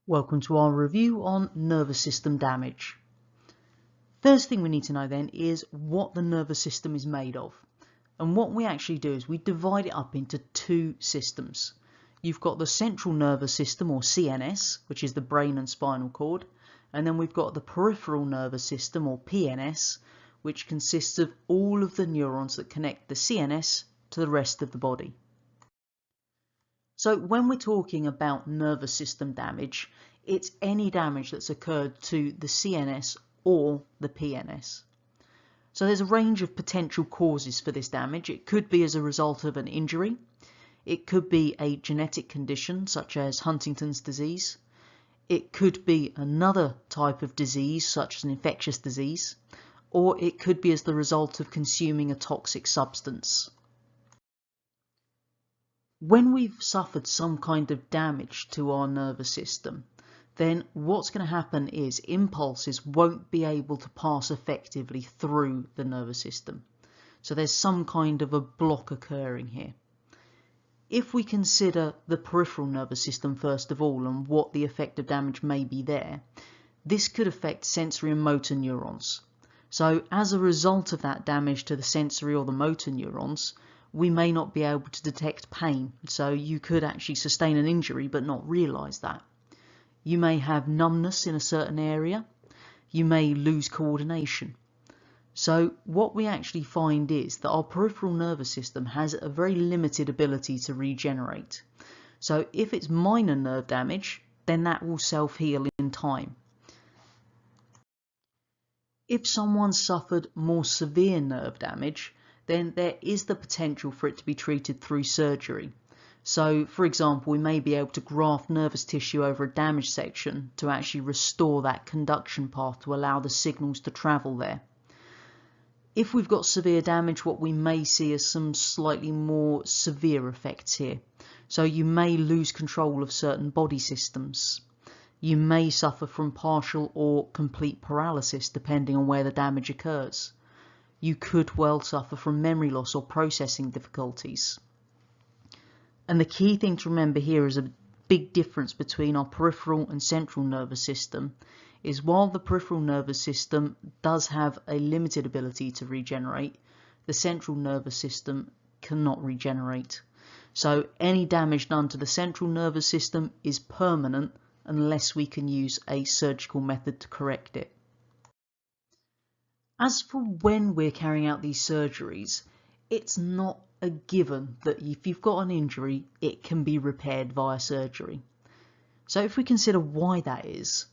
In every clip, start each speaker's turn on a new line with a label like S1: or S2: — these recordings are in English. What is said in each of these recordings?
S1: Welcome to our review on nervous system damage. First thing we need to know then is what the nervous system is made of. And what we actually do is we divide it up into two systems. You've got the central nervous system, or CNS, which is the brain and spinal cord, and then we've got the peripheral nervous system, or PNS, which consists of all of the neurons that connect the CNS to the rest of the body. So when we're talking about nervous system damage, it's any damage that's occurred to the CNS or the PNS. So there's a range of potential causes for this damage. It could be as a result of an injury. It could be a genetic condition such as Huntington's disease. It could be another type of disease such as an infectious disease, or it could be as the result of consuming a toxic substance. When we've suffered some kind of damage to our nervous system, then what's going to happen is impulses won't be able to pass effectively through the nervous system. So there's some kind of a block occurring here. If we consider the peripheral nervous system first of all and what the effect of damage may be there, this could affect sensory and motor neurons. So as a result of that damage to the sensory or the motor neurons, we may not be able to detect pain. So you could actually sustain an injury but not realise that. You may have numbness in a certain area. You may lose coordination. So what we actually find is that our peripheral nervous system has a very limited ability to regenerate. So if it's minor nerve damage, then that will self-heal in time. If someone suffered more severe nerve damage, then there is the potential for it to be treated through surgery. So, for example, we may be able to graft nervous tissue over a damaged section to actually restore that conduction path to allow the signals to travel there. If we've got severe damage, what we may see is some slightly more severe effects here. So you may lose control of certain body systems. You may suffer from partial or complete paralysis depending on where the damage occurs. You could well suffer from memory loss or processing difficulties. And the key thing to remember here is a big difference between our peripheral and central nervous system is while the peripheral nervous system does have a limited ability to regenerate, the central nervous system cannot regenerate. So any damage done to the central nervous system is permanent unless we can use a surgical method to correct it. As for when we're carrying out these surgeries, it's not a given that if you've got an injury, it can be repaired via surgery. So if we consider why that is,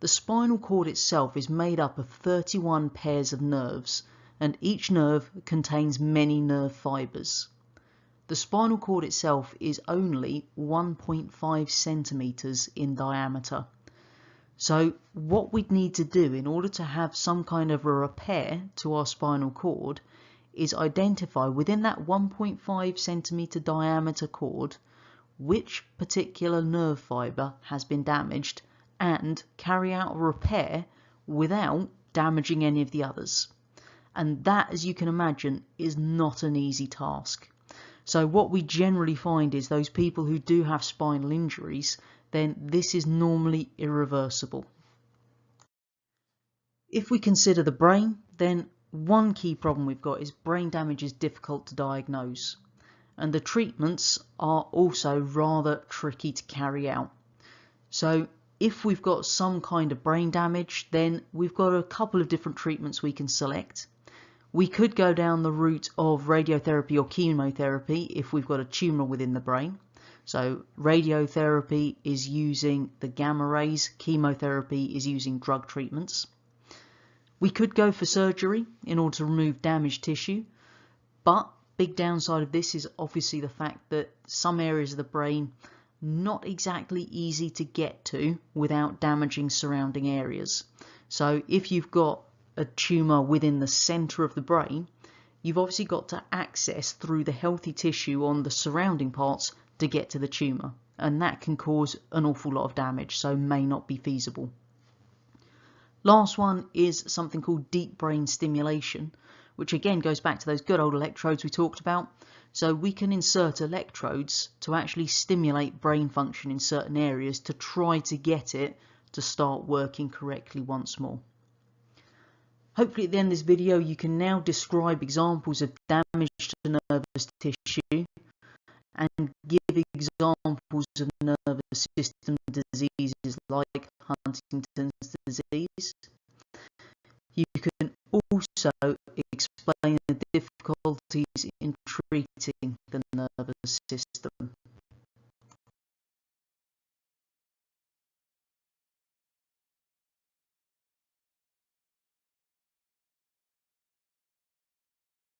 S1: the spinal cord itself is made up of 31 pairs of nerves, and each nerve contains many nerve fibres. The spinal cord itself is only 1.5 centimetres in diameter. So what we'd need to do in order to have some kind of a repair to our spinal cord is identify within that 1.5 centimetre diameter cord which particular nerve fibre has been damaged and carry out a repair without damaging any of the others. And that, as you can imagine, is not an easy task. So what we generally find is those people who do have spinal injuries, then this is normally irreversible. If we consider the brain, then one key problem we've got is brain damage is difficult to diagnose, and the treatments are also rather tricky to carry out. So if we've got some kind of brain damage, then we've got a couple of different treatments we can select. We could go down the route of radiotherapy or chemotherapy if we've got a tumour within the brain. So radiotherapy is using the gamma rays, chemotherapy is using drug treatments. We could go for surgery in order to remove damaged tissue, but big downside of this is obviously the fact that some areas of the brain not exactly easy to get to without damaging surrounding areas. So if you've got a tumour within the centre of the brain, you've obviously got to access through the healthy tissue on the surrounding parts to get to the tumour, and that can cause an awful lot of damage, so may not be feasible. Last one is something called deep brain stimulation, which again goes back to those good old electrodes we talked about. So we can insert electrodes to actually stimulate brain function in certain areas to try to get it to start working correctly once more. Hopefully at the end of this video you can now describe examples of damage to nervous tissue and give examples of nervous system diseases like Huntington's disease. You can also explain the difficulties in treating the nervous system.